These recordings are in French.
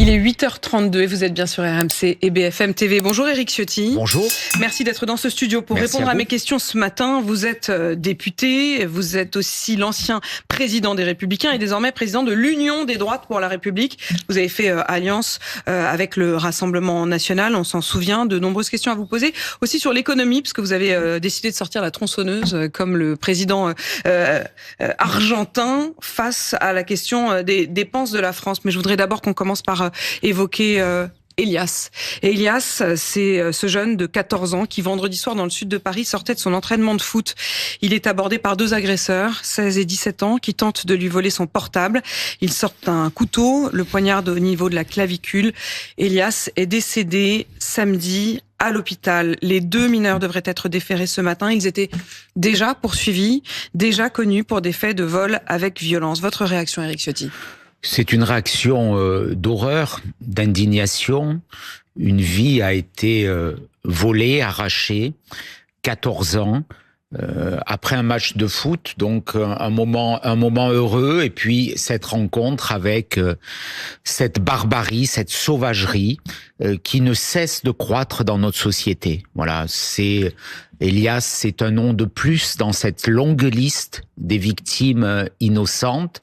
Il est 8h32 et vous êtes bien sur RMC et BFM TV. Bonjour Éric Ciotti. Bonjour. Merci d'être dans ce studio pour répondre à mes questions ce matin. Vous êtes député, vous êtes aussi l'ancien président des Républicains et désormais président de l'Union des droites pour la République. Vous avez fait alliance avec le Rassemblement national, on s'en souvient. De nombreuses questions à vous poser. Aussi sur l'économie, parce que vous avez décidé de sortir la tronçonneuse comme le président argentin face à la question des dépenses de la France. Mais je voudrais d'abord qu'on commence par évoquer Elias. Et Elias, c'est ce jeune de 14 ans qui, vendredi soir, dans le sud de Paris, sortait de son entraînement de foot. Il est abordé par deux agresseurs, 16 et 17 ans, qui tentent de lui voler son portable. Ils sortent un couteau, le poignardent au niveau de la clavicule. Elias est décédé samedi à l'hôpital. Les deux mineurs devraient être déférés ce matin. Ils étaient déjà poursuivis, déjà connus pour des faits de vol avec violence. Votre réaction, Éric Ciotti ? C'est une réaction d'horreur, d'indignation. Une vie a été volée, arrachée, 14 ans, après un match de foot, donc un moment heureux, et puis cette rencontre avec cette barbarie, cette sauvagerie qui ne cesse de croître dans notre société. Voilà, Elias, c'est un nom de plus dans cette longue liste des victimes innocentes,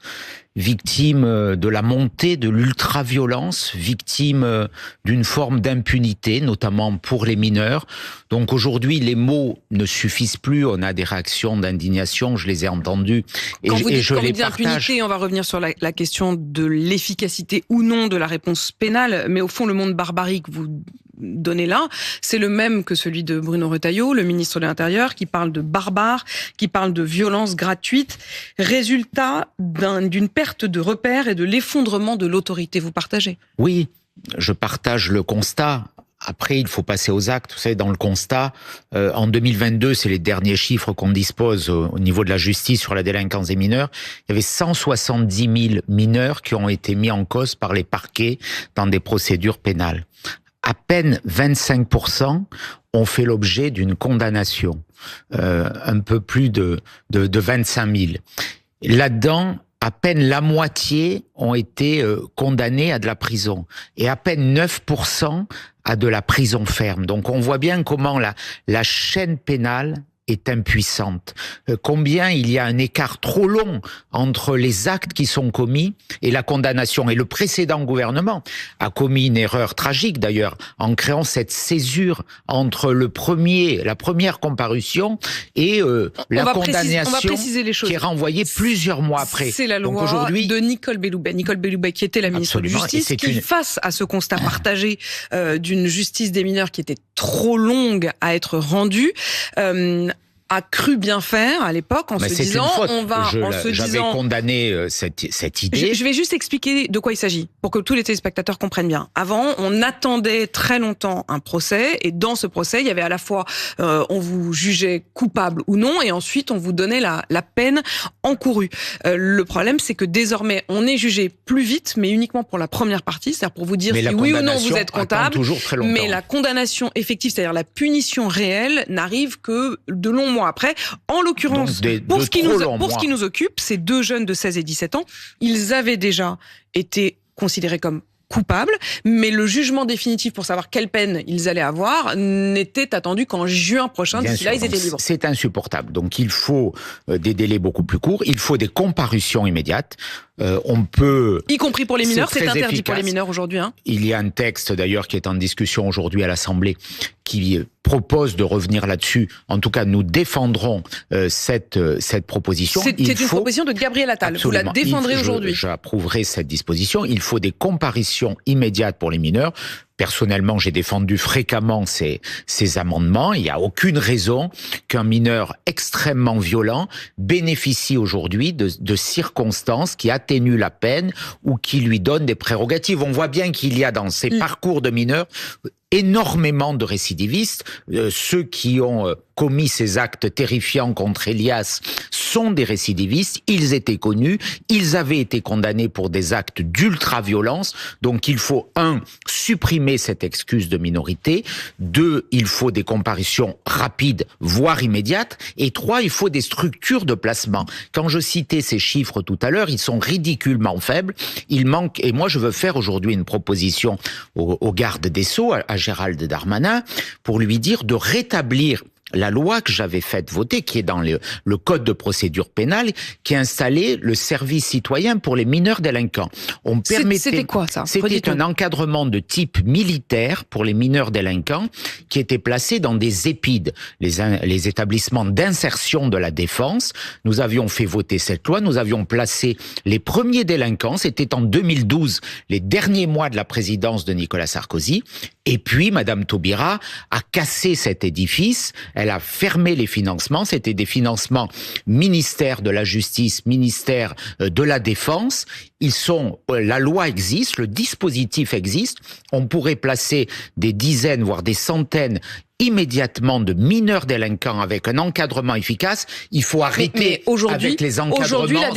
victimes de la montée de l'ultra-violence, victimes d'une forme d'impunité, notamment pour les mineurs. Donc aujourd'hui, les mots ne suffisent plus. On a des réactions d'indignation, je les ai entendues et je les partage. Impunité, on va revenir sur la question de l'efficacité ou non de la réponse pénale, mais au fond, le monde barbarique, vous donnez là, c'est le même que celui de Bruno Retailleau, le ministre de l'Intérieur, qui parle de barbares, qui parle de violence gratuite, résultat d'une perte de repères et de l'effondrement de l'autorité. Vous partagez ? Oui, je partage le constat. Après, il faut passer aux actes. Vous savez, dans le constat, en 2022, c'est les derniers chiffres qu'on dispose au niveau de la justice sur la délinquance des mineurs. Il y avait 170 000 mineurs qui ont été mis en cause par les parquets dans des procédures pénales. À peine 25% ont fait l'objet d'une condamnation, un peu plus de 25 000. Là-dedans, à peine la moitié ont été condamnés à de la prison et à peine 9% à de la prison ferme. Donc on voit bien comment la chaîne pénale est impuissante. Combien il y a un écart trop long entre les actes qui sont commis et la condamnation. Et le précédent gouvernement a commis une erreur tragique d'ailleurs en créant cette césure entre la première comparution et la condamnation qui est renvoyée plusieurs mois après. C'est la loi de Nicole Belloubet. Nicole Belloubet qui était la ministre de Justice, face à ce constat partagé d'une justice des mineurs qui était trop longue à être rendue, a cru bien faire à l'époque en se disant j'avais condamné cette idée. Je vais juste expliquer de quoi il s'agit pour que tous les téléspectateurs comprennent bien. Avant, on attendait très longtemps un procès et dans ce procès, il y avait à la fois on vous jugeait coupable ou non et ensuite on vous donnait la peine encourue. Le problème, c'est que désormais, on est jugé plus vite, mais uniquement pour la première partie, c'est-à-dire pour vous dire si oui ou non vous êtes comptable. Mais la condamnation effective, c'est-à-dire la punition réelle, n'arrive que de longs mois après. En l'occurrence, pour ce qui nous occupe, ces deux jeunes de 16 et 17 ans, ils avaient déjà été considérés comme coupables, mais le jugement définitif pour savoir quelle peine ils allaient avoir n'était attendu qu'en juin prochain. D'ici là, ils étaient libres. C'est insupportable. Donc il faut des délais beaucoup plus courts, il faut des comparutions immédiates. On peut... Y compris pour les mineurs, c'est interdit efficace. Pour les mineurs aujourd'hui. Il y a un texte d'ailleurs qui est en discussion aujourd'hui à l'Assemblée qui propose de revenir là-dessus. En tout cas, nous défendrons cette proposition. C'est une proposition de Gabriel Attal. Absolument. Vous la défendrez aujourd'hui. J'approuverai cette disposition. Il faut des comparutions immédiates pour les mineurs. Personnellement, j'ai défendu fréquemment ces amendements. Il n'y a aucune raison qu'un mineur extrêmement violent bénéficie aujourd'hui de circonstances qui atténuent la peine ou qui lui donnent des prérogatives. On voit bien qu'il y a dans ces parcours de mineurs énormément de récidivistes. Ceux qui ont commis ces actes terrifiants contre Elias sont des récidivistes. Ils étaient connus. Ils avaient été condamnés pour des actes d'ultra-violence. Donc il faut, 1, supprimer cette excuse de minorité. 2, il faut des comparutions rapides, voire immédiates. Et 3, il faut des structures de placement. Quand je citais ces chiffres tout à l'heure, ils sont ridiculement faibles. Il manque, et moi je veux faire aujourd'hui une proposition au garde des Sceaux, à Gérald Darmanin, pour lui dire de rétablir la loi que j'avais faite voter, qui est dans le code de procédure pénale, qui a installé le service citoyen pour les mineurs délinquants. C'était quoi ça? C'était un encadrement de type militaire pour les mineurs délinquants qui étaient placés dans des EPID, les établissements d'insertion de la défense. Nous avions fait voter cette loi, nous avions placé les premiers délinquants, c'était en 2012, les derniers mois de la présidence de Nicolas Sarkozy. Et puis, Madame Taubira a cassé cet édifice, elle a fermé les financements, c'était des financements ministère de la Justice, ministère de la Défense. La loi existe, le dispositif existe, on pourrait placer des dizaines, voire des centaines immédiatement de mineurs délinquants avec un encadrement efficace. Il faut arrêter avec les encadrements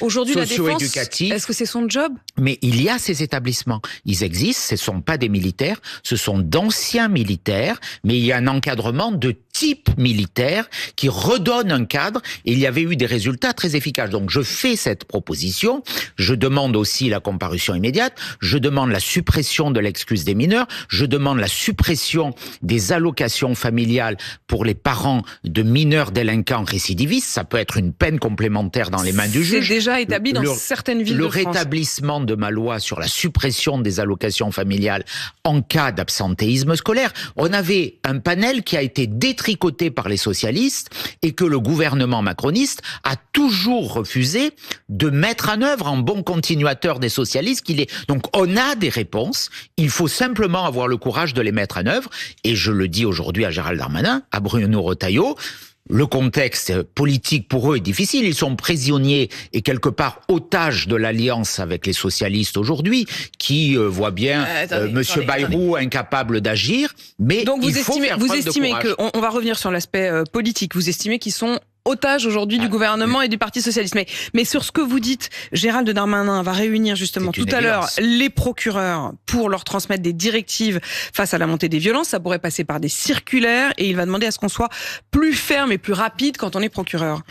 socio-éducatifs. Est-ce que c'est son job? Mais il y a ces établissements. Ils existent, ce ne sont pas des militaires, ce sont d'anciens militaires, mais il y a un encadrement de type militaire qui redonne un cadre, et il y avait eu des résultats très efficaces. Donc je fais cette proposition, je demande aussi la comparution immédiate, je demande la suppression de l'excuse des mineurs, je demande la suppression des allocations familiales pour les parents de mineurs délinquants récidivistes. Ça peut être une peine complémentaire dans les mains du juge. C'est déjà établi dans certaines villes de France. Le rétablissement de ma loi sur la suppression des allocations familiales en cas d'absentéisme scolaire. On avait un panel qui a été détricoté par les socialistes et que le gouvernement macroniste a toujours refusé de mettre en œuvre en bon continuateur des socialistes qu'il est. Donc on a des réponses, il faut simplement avoir le courage de les mettre en œuvre, et je le dis aujourd'hui à Gérald Darmanin, à Bruno Retailleau. Le contexte politique pour eux est difficile. Ils sont prisonniers et quelque part otages de l'alliance avec les socialistes aujourd'hui, qui voient bien Monsieur Bayrou incapable d'agir. Mais donc vous estimez que, on va revenir sur l'aspect politique, vous estimez qu'ils sont otages aujourd'hui du gouvernement et du Parti socialiste. Mais sur ce que vous dites, Gérald Darmanin va réunir justement tout à l'heure les procureurs pour leur transmettre des directives face à la montée des violences. Ça pourrait passer par des circulaires, et il va demander à ce qu'on soit plus ferme et plus rapide quand on est procureur.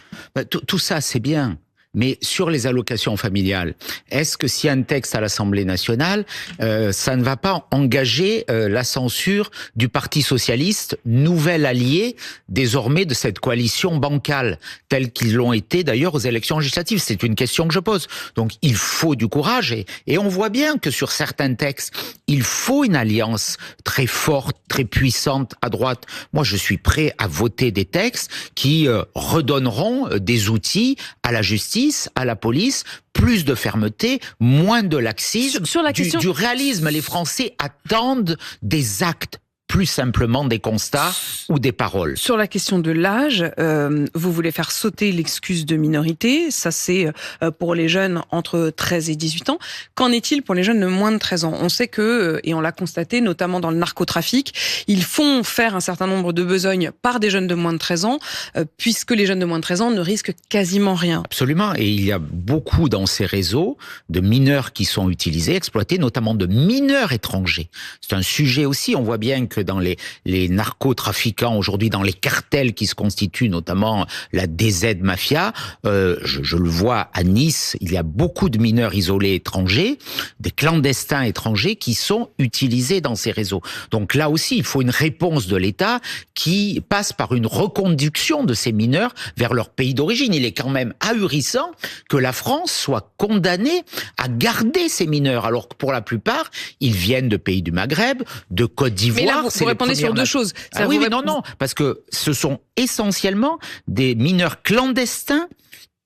Tout ça, c'est bien. Mais sur les allocations familiales, est-ce que s'il y a un texte à l'Assemblée nationale, ça ne va pas engager la censure du Parti socialiste, nouvel allié désormais de cette coalition bancale, telle qu'ils l'ont été d'ailleurs aux élections législatives? C'est une question que je pose. Donc il faut du courage, et on voit bien que sur certains textes, il faut une alliance très forte, très puissante à droite. Moi, je suis prêt à voter des textes qui redonneront des outils à la justice, à la police, plus de fermeté, moins de laxisme, sur la question... du réalisme. Les Français attendent des actes, plus simplement des constats ou des paroles. Sur la question de l'âge, vous voulez faire sauter l'excuse de minorité. Ça, c'est pour les jeunes entre 13 et 18 ans. Qu'en est-il pour les jeunes de moins de 13 ans? On sait que, et on l'a constaté, notamment dans le narcotrafic, ils font faire un certain nombre de besognes par des jeunes de moins de 13 ans, puisque les jeunes de moins de 13 ans ne risquent quasiment rien. Absolument. Et il y a beaucoup dans ces réseaux de mineurs qui sont utilisés, exploités, notamment de mineurs étrangers. C'est un sujet aussi. On voit bien que dans les narcotrafiquants aujourd'hui, dans les cartels qui se constituent, notamment la DZ Mafia, je le vois à Nice, il y a beaucoup de mineurs isolés étrangers, des clandestins étrangers qui sont utilisés dans ces réseaux. Donc là aussi, il faut une réponse de l'État qui passe par une reconduction de ces mineurs vers leur pays d'origine. Il est quand même ahurissant que la France soit condamnée à garder ces mineurs, alors que pour la plupart, ils viennent de pays du Maghreb, de Côte d'Ivoire. Vous répondez sur deux choses. Oui, mais non, parce que ce sont essentiellement des mineurs clandestins,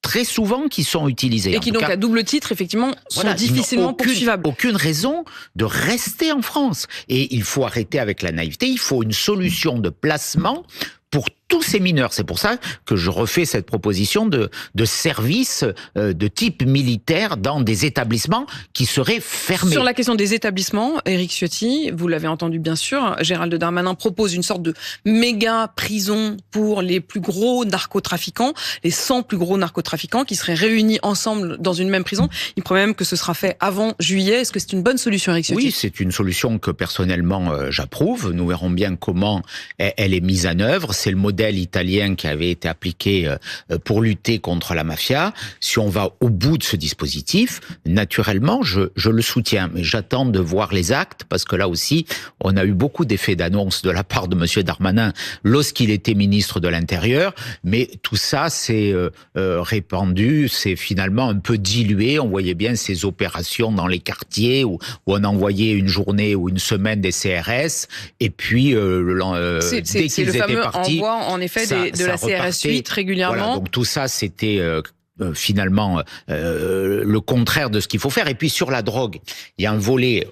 très souvent, qui sont utilisés. Et qui donc, à double titre, effectivement, sont difficilement poursuivables. Aucune raison de rester en France. Et il faut arrêter avec la naïveté. Il faut une solution de placement pour tous ces mineurs. C'est pour ça que je refais cette proposition de service de type militaire dans des établissements qui seraient fermés. Sur la question des établissements, Éric Ciotti, vous l'avez entendu bien sûr, Gérald Darmanin propose une sorte de méga prison pour les plus gros narcotrafiquants, les 100 plus gros narcotrafiquants qui seraient réunis ensemble dans une même prison. Il promet même que ce sera fait avant juillet. Est-ce que c'est une bonne solution, Éric Ciotti ? Oui, c'est une solution que personnellement j'approuve. Nous verrons bien comment elle est mise en œuvre. C'est le modèle italien qui avait été appliqué pour lutter contre la mafia. Si on va au bout de ce dispositif, naturellement, je le soutiens. Mais j'attends de voir les actes, parce que là aussi, on a eu beaucoup d'effets d'annonce de la part de monsieur Darmanin lorsqu'il était ministre de l'Intérieur. Mais tout ça s'est répandu, c'est finalement un peu dilué. On voyait bien ces opérations dans les quartiers où on envoyait une journée ou une semaine des CRS. Et puis, dès qu'ils étaient partis... En effet, de la CRS 8 régulièrement. Voilà, donc tout ça, c'était finalement le contraire de ce qu'il faut faire. Et puis sur la drogue, il y a un volet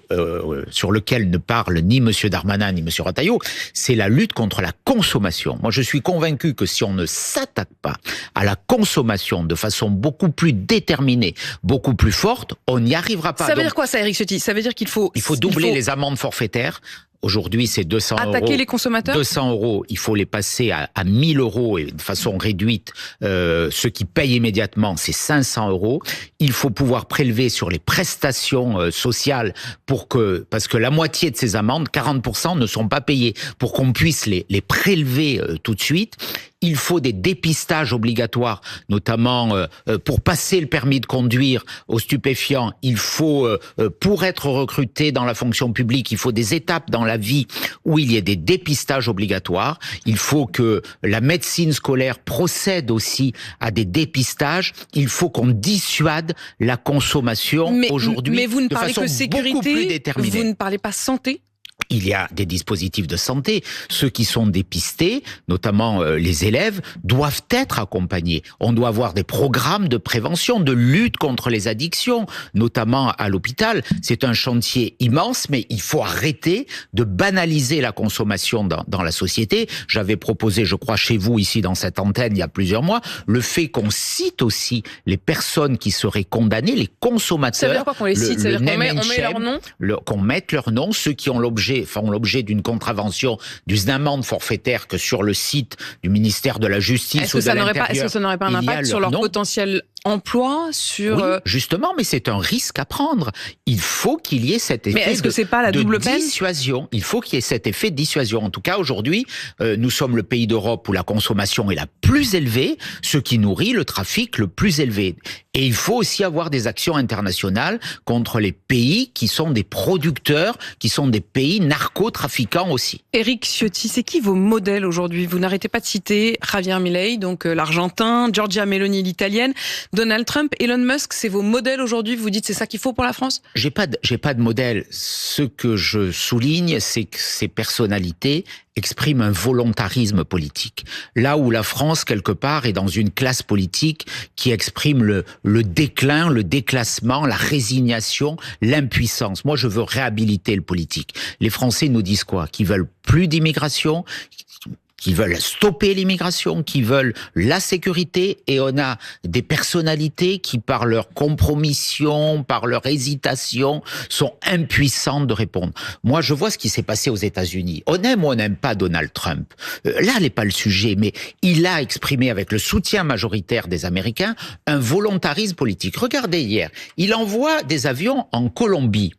sur lequel ne parle ni monsieur Darmanin ni monsieur Retailleau, c'est la lutte contre la consommation. Moi, je suis convaincu que si on ne s'attaque pas à la consommation de façon beaucoup plus déterminée, beaucoup plus forte, on n'y arrivera pas. Ça veut dire quoi ça, Éric Ciotti ? Ça veut dire qu'il faut... Il faut doubler les amendes forfaitaires. Aujourd'hui, c'est 200 euros. Attaquer les consommateurs ? 200 euros, il faut les passer à 1000 euros et de façon réduite. Ceux qui payent immédiatement, c'est 500 euros. Il faut pouvoir prélever sur les prestations sociales parce que la moitié de ces amendes, 40%, ne sont pas payées. Pour qu'on puisse les prélever tout de suite, il faut des dépistages obligatoires, notamment pour passer le permis de conduire aux stupéfiants. Il faut, pour être recruté dans la fonction publique, il faut des étapes dans la vie où il y ait des dépistages obligatoires. Il faut que la médecine scolaire procède aussi à des dépistages. Il faut qu'on dissuade la consommation aujourd'hui de façon beaucoup plus déterminée. Vous ne parlez pas santé ? Il y a des dispositifs de santé. Ceux qui sont dépistés, notamment les élèves, doivent être accompagnés. On doit avoir des programmes de prévention, de lutte contre les addictions, notamment à l'hôpital. C'est un chantier immense, mais il faut arrêter de banaliser la consommation dans la société. J'avais proposé, je crois, chez vous, ici, dans cette antenne, il y a plusieurs mois, le fait qu'on cite aussi les personnes qui seraient condamnées, les consommateurs. Ça veut dire quoi qu'on les cite ? Ça veut dire qu'on met leur nom ? Qu'on mette leur nom, ceux qui font l'objet d'une contravention, d'une amende forfaitaire que sur le site du ministère de la Justice ou de l'Intérieur. Est-ce que ça n'aurait pas un impact sur leur potentiel emploi, sur... Oui, justement, mais c'est un risque à prendre. Il faut qu'il y ait cet effet de dissuasion. Il faut qu'il y ait cet effet de dissuasion. En tout cas, aujourd'hui, nous sommes le pays d'Europe où la consommation est la plus élevée, ce qui nourrit le trafic le plus élevé. Et il faut aussi avoir des actions internationales contre les pays qui sont des producteurs, qui sont des pays narcotrafiquants aussi. Éric Ciotti, c'est qui vos modèles aujourd'hui ? Vous n'arrêtez pas de citer Javier Milei, donc l'Argentin, Giorgia Meloni, l'Italienne, Donald Trump, Elon Musk, c'est vos modèles aujourd'hui ? Vous dites c'est ça qu'il faut pour la France ? J'ai pas de modèle. Ce que je souligne, c'est que ces personnalités expriment un volontarisme politique. Là où la France, quelque part, est dans une classe politique qui exprime le déclin, le déclassement, la résignation, l'impuissance. Moi, je veux réhabiliter le politique. Les Français nous disent quoi ? Qu'ils veulent plus d'immigration, qui veulent stopper l'immigration, qui veulent la sécurité, et on a des personnalités qui, par leur compromission, par leur hésitation, sont impuissantes de répondre. Moi, je vois ce qui s'est passé aux États-Unis. On aime ou on n'aime pas Donald Trump. Là n'est pas le sujet, mais il a exprimé, avec le soutien majoritaire des Américains, un volontarisme politique. Regardez hier, il envoie des avions en Colombie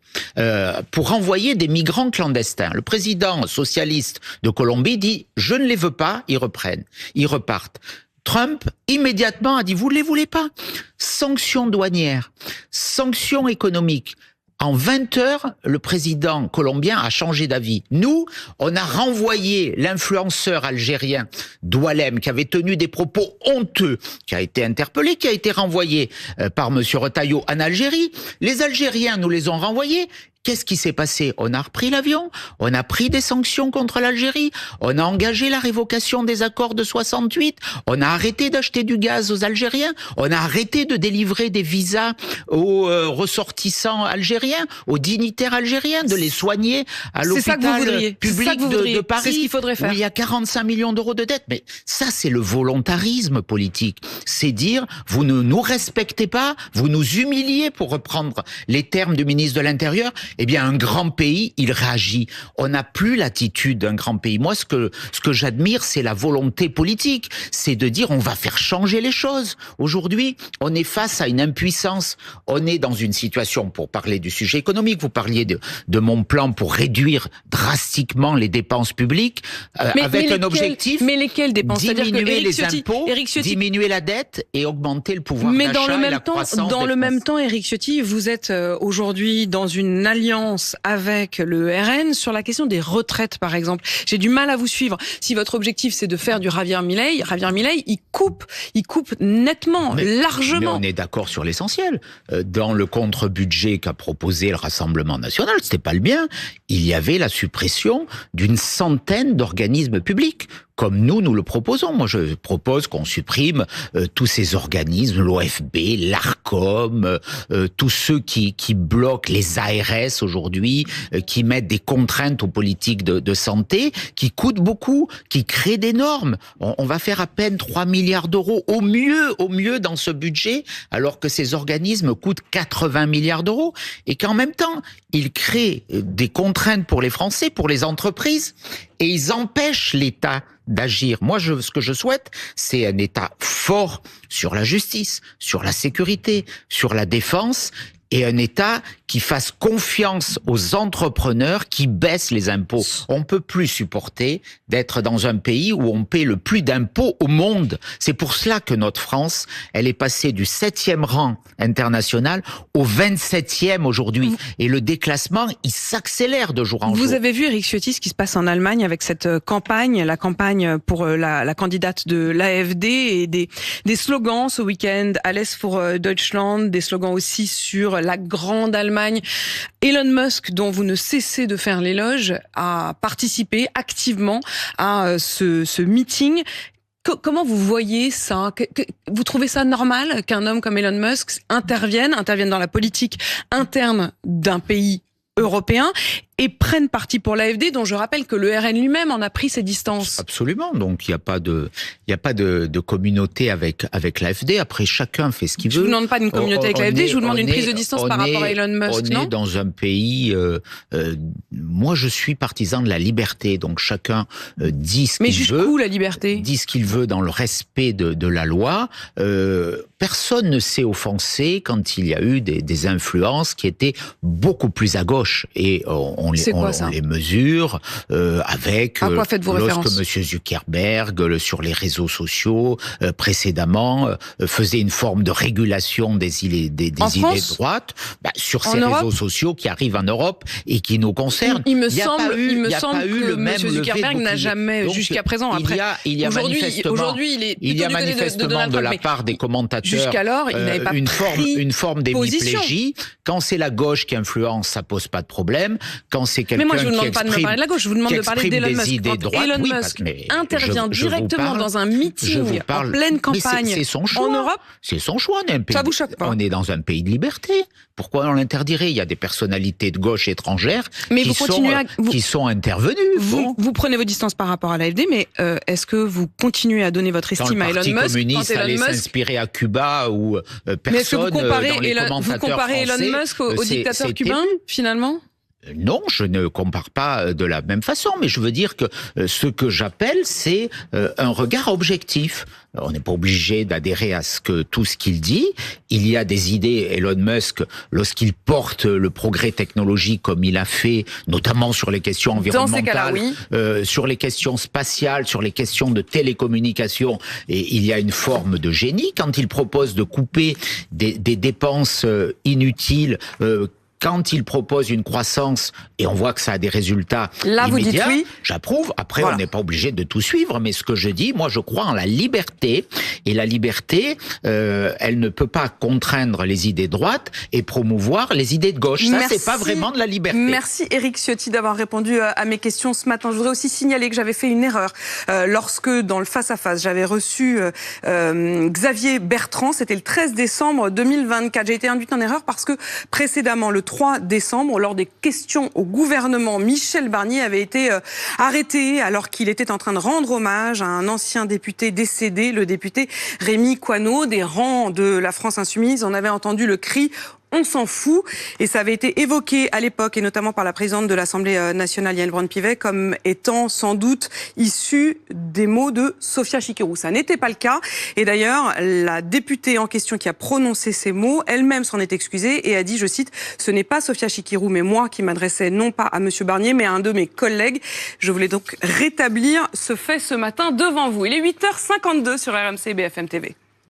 pour envoyer des migrants clandestins. Le président socialiste de Colombie dit « Je ne les veux pas », ils repartent. Trump, immédiatement, a dit « Vous ne les voulez pas ». Sanctions douanières, sanctions économiques. En 20 heures, le président colombien a changé d'avis. Nous, on a renvoyé l'influenceur algérien Doualem, qui avait tenu des propos honteux, qui a été interpellé, qui a été renvoyé par monsieur Retailleau en Algérie. Les Algériens nous les ont renvoyés. Qu'est-ce qui s'est passé? On a repris l'avion, on a pris des sanctions contre l'Algérie, on a engagé la révocation des accords de 68, on a arrêté d'acheter du gaz aux Algériens, on a arrêté de délivrer des visas aux ressortissants algériens, aux dignitaires algériens, de les soigner à l'hôpital public de Paris. C'est ce qu'il faudrait faire. Où il y a 45 millions d'euros de dettes. Mais ça, c'est le volontarisme politique. C'est dire, vous ne nous respectez pas, vous nous humiliez, pour reprendre les termes du ministre de l'Intérieur. Eh bien, un grand pays, il réagit. On n'a plus l'attitude d'un grand pays. Moi, ce que j'admire, c'est la volonté politique. C'est de dire, on va faire changer les choses. Aujourd'hui, on est face à une impuissance. On est dans une situation, pour parler du sujet économique, vous parliez de mon plan pour réduire drastiquement les dépenses publiques, avec un objectif. Mais lesquelles dépenses? Diminuer les impôts, diminuer la dette et augmenter le pouvoir d'achat et la croissance. Mais dans le même temps, Éric Ciotti, vous êtes aujourd'hui dans une alliance avec le RN sur la question des retraites, par exemple. J'ai du mal à vous suivre. Si votre objectif, c'est de faire du Javier Milei, il coupe nettement, largement. Mais on est d'accord sur l'essentiel. Dans le contre-budget qu'a proposé le Rassemblement national, c'était pas le bien, il y avait la suppression d'une centaine d'organismes publics. Comme nous le proposons. Moi, je propose qu'on supprime tous ces organismes, l'OFB, l'ARCOM, tous ceux qui bloquent les ARS aujourd'hui, qui mettent des contraintes aux politiques de santé, qui coûtent beaucoup, qui créent des normes. On va faire à peine 3 milliards d'euros au mieux dans ce budget, alors que ces organismes coûtent 80 milliards d'euros, et qu'en même temps, ils créent des contraintes pour les Français, pour les entreprises, et ils empêchent l'État d'agir. Moi, ce que je souhaite, c'est un État fort sur la justice, sur la sécurité, sur la défense, et un État qui fasse confiance aux entrepreneurs, qui baissent les impôts. On peut plus supporter d'être dans un pays où on paie le plus d'impôts au monde. C'est pour cela que notre France, elle est passée du 7e rang international au 27e aujourd'hui. Et le déclassement, il s'accélère de jour en jour. Vous avez vu, Éric Ciotti, ce qui se passe en Allemagne avec cette campagne, la campagne pour la candidate de l'AfD, et des slogans ce week-end, Alles für Deutschland, des slogans aussi sur la grande Allemagne. Elon Musk, dont vous ne cessez de faire l'éloge, a participé activement à ce meeting. Comment vous voyez ça? Vous trouvez ça normal qu'un homme comme Elon Musk intervienne dans la politique interne d'un pays européen et prennent parti pour l'AfD, dont je rappelle que le RN lui-même en a pris ses distances? Absolument. Donc, il n'y a pas de communauté avec l'AfD. Après, chacun fait ce qu'il veut. Je vous demande pas d'une communauté avec l'AfD, je vous demande une prise de distance par rapport à Elon Musk, non? On est dans un pays, moi, je suis partisan de la liberté. Donc, chacun dit ce qu'il veut. Mais jusqu'où la liberté? Dit ce qu'il veut dans le respect de la loi. Personne ne s'est offensé quand il y a eu des influences qui étaient beaucoup plus à gauche. Et on les mesure avec à quoi faites-vous référence? Lorsque M. Zuckerberg, sur les réseaux sociaux, précédemment, faisait une forme de régulation des idées de droite, sur ces réseaux sociaux qui arrivent en Europe et qui nous concernent. Il me semble que M. Zuckerberg n'a jamais, jusqu'à présent, après. Il y a manifestement de la part des commentateurs jusqu'alors, il n'avait pas une forme d'hémiplégie. Quand c'est la gauche qui influence, ça pose pas de problème. Quand c'est quelqu'un qui exprime... Mais moi, je vous demande pas de me parler de la gauche, je vous demande de parler d'Elon Musk. Quand Elon Musk intervient directement dans un meeting en pleine campagne c'est son choix. En Europe, c'est son choix. Ça vous choque pas? On est dans un pays de liberté. Pourquoi on l'interdirait? Il y a des personnalités de gauche étrangères qui sont intervenues. Vous prenez vos distances par rapport à l'AfD, mais est-ce que vous continuez à donner votre estime à Elon Musk? Quand le Parti communiste allait s'inspirer à Cuba ou personne. Mais est-ce que vous comparez Elon Musk au dictateur cubain, finalement? Non, je ne compare pas de la même façon, mais je veux dire que ce que j'appelle, c'est un regard objectif. On n'est pas obligé d'adhérer à tout ce qu'il dit. Il y a des idées, Elon Musk, lorsqu'il porte le progrès technologique comme il a fait, notamment sur les questions environnementales, sur les questions spatiales, sur les questions de télécommunications, et il y a une forme de génie quand il propose de couper des dépenses inutiles, quand il propose une croissance, et on voit que ça a des résultats là, immédiats, vous dites oui. J'approuve. Après, Voilà. on n'est pas obligé de tout suivre, mais ce que je dis, moi, je crois en la liberté, et la liberté, elle ne peut pas contraindre les idées droites et promouvoir les idées de gauche. Ça, c'est pas vraiment de la liberté. Merci Éric Ciotti d'avoir répondu à mes questions ce matin. Je voudrais aussi signaler que j'avais fait une erreur lorsque, dans le face-à-face, j'avais reçu Xavier Bertrand. C'était le 13 décembre 2024. J'ai été induite en erreur parce que précédemment, le 3 décembre, lors des questions au gouvernement, Michel Barnier avait été arrêté alors qu'il était en train de rendre hommage à un ancien député décédé, le député Rémi Coineau, des rangs de la France Insoumise. On avait entendu le cri « On s'en fout » et ça avait été évoqué à l'époque, et notamment par la présidente de l'Assemblée nationale, Yael Braun-Pivet, comme étant sans doute issu des mots de Sophia Chikirou. Ça n'était pas le cas. Et d'ailleurs, la députée en question qui a prononcé ces mots, elle-même s'en est excusée et a dit, je cite, « Ce n'est pas Sophia Chikirou, mais moi qui m'adressais non pas à Monsieur Barnier, mais à un de mes collègues. » Je voulais donc rétablir ce fait ce matin devant vous. Il est 8h52 sur RMC BFM TV.